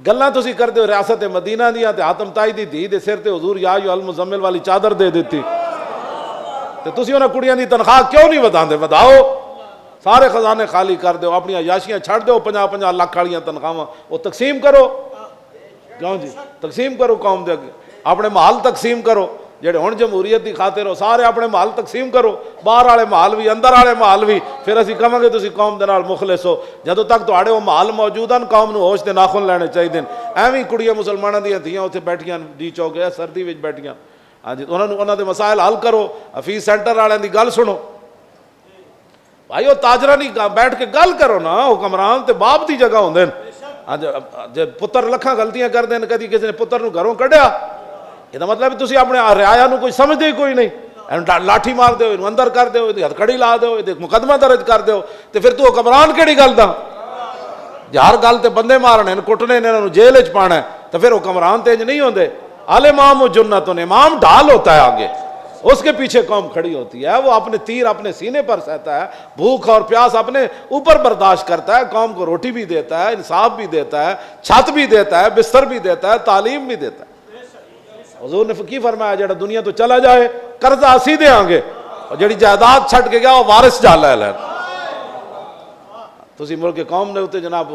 گلاں تسی کرتے ہو ریاست مدینہ دیاں تے حاتم طائی دی دھی دے سر تے حضور یا ایھا المزمل والی چادر دے دیتی، تے تسی انہاں کڑیاں دی تنخواہ کیوں نہیں وداندے؟ وداؤ، سارے خزانے خالی کر دیو، اپنی عیاشیاں چھڑ دیو، 50-50 لاکھ والیاں تنخواہاں وہ تقسیم کرو، کیوں جی تقسیم کرو قوم دے اگے، اپنے محل تقسیم کرو، جڑے ہن جمہوریت دی خاطر ہو سارے اپنے محل تقسیم کرو، باہر والے محل بھی اندر والے محل بھی، پھر اسی کہاں گے تسی قوم دے نال مخلص ہو۔ جدوں تک تہاڈے وہ محل موجود ہیں قوم نو ہوش تے ناخن لینے چاہیے۔ ایویں کڑیاں مسلماناں دیاں دھیاں اتھے بیٹھیاں ڈی چوک ہے سردی وچ بیٹھیاں، ہاں جی انہاں دے مسائل حل کرو، حفیظ سینٹر والے دی گل سنو بھائی، وہ تاجرہ نہیں بیٹھ کے گل کرو نا، حکمران تے باپ دی جگہ ہوندے جے پتر لکھاں غلطیاں کر دین، کدی کسی نے پتر نو گھروں کڈیا، یہ مطلب تسی اپنے رعایا نو کوئی سمجھدے ہی کوئی نہیں، لاٹھی مار دیو، انہوں اندر کر دیو، ہتھ کڑی لا دیو، مقدمہ درج کر دیو، تے پھر تو حکمران کیڑی گل دا؟ ہر گل تے بندے مارنے کٹنے انہاں نو جیل وچ پانا ہے، تو پھر حکمران تے انج نہیں ہوندے۔ الامام جنۃ، امام ڈھال ہوتا ہے آگے، اس کے پیچھے قوم کھڑی ہوتی ہے، وہ اپنے تیر اپنے سینے پر سہتا ہے، بھوک اور پیاس اپنے اوپر برداشت کرتا ہے، قوم کو روٹی بھی دیتا ہے، انصاف بھی دیتا ہے، چھت بھی دیتا ہے، بستر بھی دیتا ہے، تعلیم بھی دیتا ہے۔ حضور نے کی فرمایا جڑا دنیا تو چلا جائے قرضہ اسی دے آنگے، اور جڑی جائیداد چھٹ کے گیا وہ وارث جا لے لین۔ تسی ملک قوم نے ہوتے جناب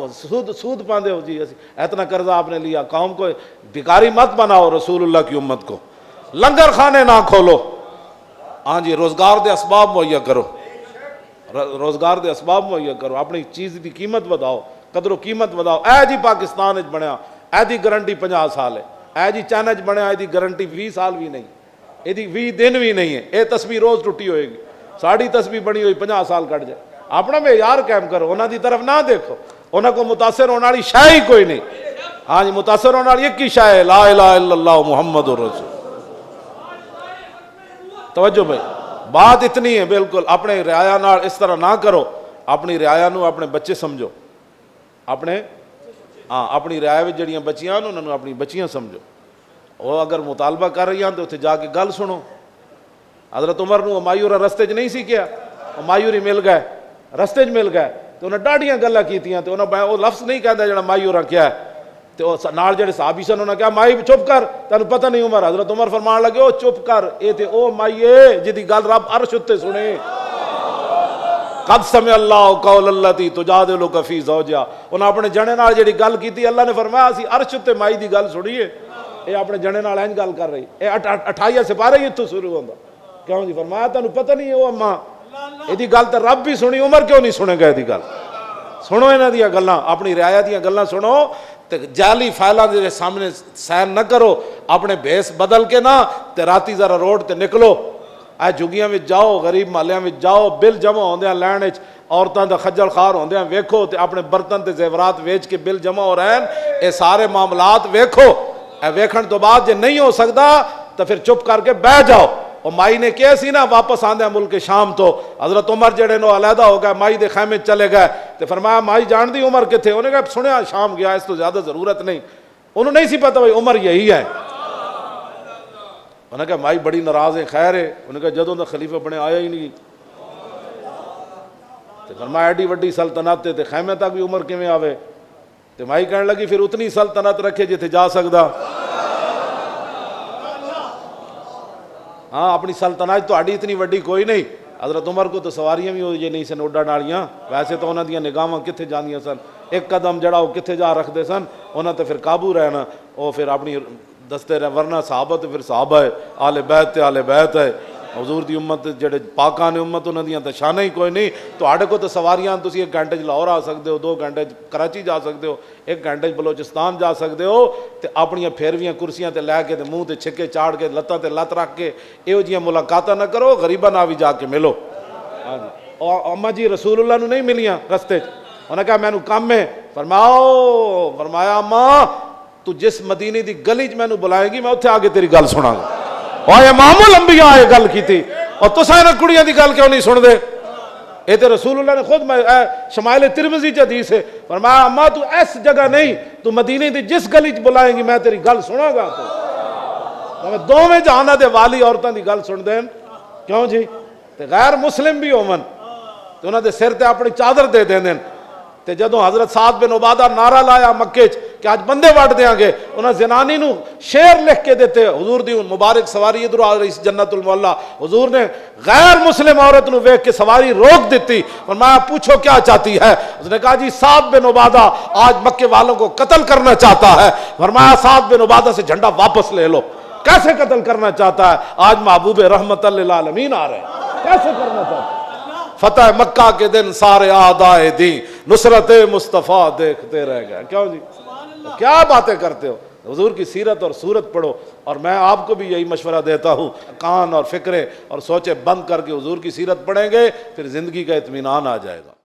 سود پاندے ہو جی، اتنا قرضہ آپ نے لیا، قوم کو بھکاری مت بناؤ، رسول اللہ کی امت کو لنگر خانے نہ کھولو، ہاں جی روزگار دے اسباب مہیا کرو، روزگار دے اسباب مہیا کرو، اپنی چیز دی قیمت وداؤ، قدر و قیمت وداؤ۔ اے جی پاکستان وچ بنیا، اے دی گارنٹی 50 سال ہے، اے جی چائنا وچ بنیا، اے دی گارنٹی 20 سال بھی نہیں، اے دی 20 دن بھی نہیں ہے، اے تسبیح روز ٹوٹی ہوئے گی، ساڑی تسبیح بنی ہوئی 50 سال کٹ جائے۔ اپنا معیار قائم کرو، انہاں دی طرف نہ دیکھو، انہاں کو متاثر ہونے والی شے ہی کوئی نہیں، ہاں جی متاثر ہونے والی ایک ہی شے ہے، لا الہ الا اللہ محمد الرسول۔ توجہ بھائی، بات اتنی ہے، بالکل اپنے رعایا نال اس طرح نہ کرو، اپنی رعایا نو اپنے بچے سمجھو، اپنے اپنی رعایا وچ جڑیاں بچیاں انہاں نو اپنی بچیاں سمجھو، وہ اگر مطالبہ کر رہی ہیں تو اتنے جا کے گل سنو۔ حضرت عمر نو مایورہ رستے چ نہیں سی کیا، مایوری مل گئے، رستے چ مل گئے تو انہیں ڈاڈیاں گلاں کیتیاں، تو انہیں وہ لفظ نہیں کہندا جڑا مایورہ کیا ہے، تو نال جڑے صحابی سن انہوں نے کہا مائی چپ کر، تینوں پتہ نہیں عمر؟ حضرت عمر فرمان لگے او چپ کر، اے تے او مائی ہے جدی گل رب عرش اتے سنے، قد سمع اللہ قول التی تجادلک فی زوجہا، انہاں اپنے جنے نال جڑی گل کیتی اللہ نے فرمایا اسی عرش اتے مائی دی گل سنیے، اے اپنے جنے نال انج گل کر رہی، اے 28 سپارے ہی اتوں شروع ہوندا، کیوں جی فرمایا تینوں پتہ نہیں او اماں یہ گل تو رب بھی سنی، عمر کیوں نہیں سنے گا یہ گل؟ سنو انہاں دیاں گلاں، اپنی رعایا دیاں گلاں سنو، تے جعلی فائلاں دے سامنے سین نہ کرو، اپنے بھیس بدل کے نہ تے راتی ذرا روڈ تے نکلو، اے جھگیاں وچ جاؤ، غریب محلیاں وچ جاؤ، بل جمع ہوندیاں لین وچ، عورتاں دا خجل خوار ہوندیاں ویکھو، تے اپنے برتن تے زیورات ویچ کے بل جمع ہو رہے ہیں، اے سارے معاملات ویکھو، اے ویکھن تو بعد جے نہیں ہو سکدا تو پھر چپ کر کے بیٹھ جاؤ۔ اور مائی نے کیا سی نا واپس آندے ملک شام تو حضرت عمر جڑے نو علیحدہ ہو گئے، مائی دے خیمے چلے گئے، تے فرمایا مائی جان دی عمر کتھے؟ انہوں نے کہا سنیا شام گیا، اس تو زیادہ ضرورت نہیں، انہوں نہیں سی پتہ بھائی عمر یہی ہے۔ انہوں نے کہا مائی بڑی ناراض ہے، خیر ہے؟ انہوں نے کہا جدوں دا خلیفہ بنے آیا ہی نہیں، تے فرمایا ایڈی وڈی سلطنت تے خیمے تک بھی عمر کیویں آوے؟ تے مائی کہنے لگی پھر اتنی سلطنت رکھے جتھے جا سکدا، ہاں اپنی سلطنت تو آڈی اتنی وڈی کوئی نہیں۔ حضرت عمر کو تو سواریاں بھی یہ نہیں سن اڈا ڈالیاں، ویسے تو انہاں دیاں نگاہاں کتھے جاندیاں سن، ایک قدم جڑا وہ کتھے جا رکھ دے سن، انہاں تے پھر قابو رہنا، وہ پھر اپنی دستے رہ، ورنہ صحابہ تے پھر صحابہ ہے، آل بیت تے آل بیت ہے، حضور دی امت جڑے پاکاں نے امت انہاں دیاں تے شانہ ہی کوئی نہیں۔ تو آڈے کو تو سواریاں تسی 1 گھنٹے لاہور آ سکتے ہو، 2 گھنٹے کراچی جا سکتے ہو، 1 گھنٹے بلوچستان جا سکتے ہو، تے اپنی پھیرویاں کرسیاں تے لے کے تے منہ تے چھکے چاڑ کے لتاں تے لت رکھ کے ایہو جیاں ملاقاتاں نہ کرو، غریباں نال بھی جا کے ملو۔ ہاں جی، اور اماں جی رسول اللہ نو نہیں ملیاں رستے، انہوں نے کہا مینوں کم ہے، فرمایا اماں تو جس مدینے دی گلی چ مینوں بلائے گی میں اتھے آگے تیری گل سناں گا۔ اور امام الانبیاء یہ گل کی تھی، اور تساں انہاں کڑیاں دی گل کیوں نہیں سن دے؟ یہ تو رسول اللہ نے خود شمائل ترمذی چ حدیث ہے، فرمایا اماں تو ایس جگہ نہیں، تو مدینے دی جس گلی چ بلائیں گی میں تیری گل سناں گا۔ تو دوویں جہاناں دے والی عورتاں دی گل سن دین، کیوں جی؟ تے غیر مسلم بھی ہون تے انہاں دے سر تے اپنی چادر دے دین، تے جدوں حضرت سعد بن عبادہ نعرہ لایا مکے چ کہ آج بندے وڈ دیاں گے، انہاں زنانی نو شعر لکھ کے دیتے، حضور دی مبارک سواری ادھر آ رہی سی جنت المعلا، حضور نے غیر مسلم عورت نو ویکھ کے سواری روک دیتی، فرمایا پوچھو کیا چاہتی ہے؟ اس نے کہا جی سعد بن عبادہ آج مکے والوں کو قتل کرنا چاہتا ہے۔ فرمایا سعد بن عبادہ سے جھنڈا واپس لے لو۔ کیسے قتل کرنا چاہتا ہے؟ آج محبوب رحمت للعالمین آ رہے ہیں، کیسے کرنا چاہتا ہے؟ فتح مکہ کے دن سارے اعدائے دین نصرت مصطفیٰ دیکھتے رہ گئے۔ کیوں جی کیا باتیں کرتے ہو؟ حضور کی سیرت اور صورت پڑھو، اور میں آپ کو بھی یہی مشورہ دیتا ہوں، کان اور فکریں اور سوچیں بند کر کے حضور کی سیرت پڑھیں گے، پھر زندگی کا اطمینان آ جائے گا۔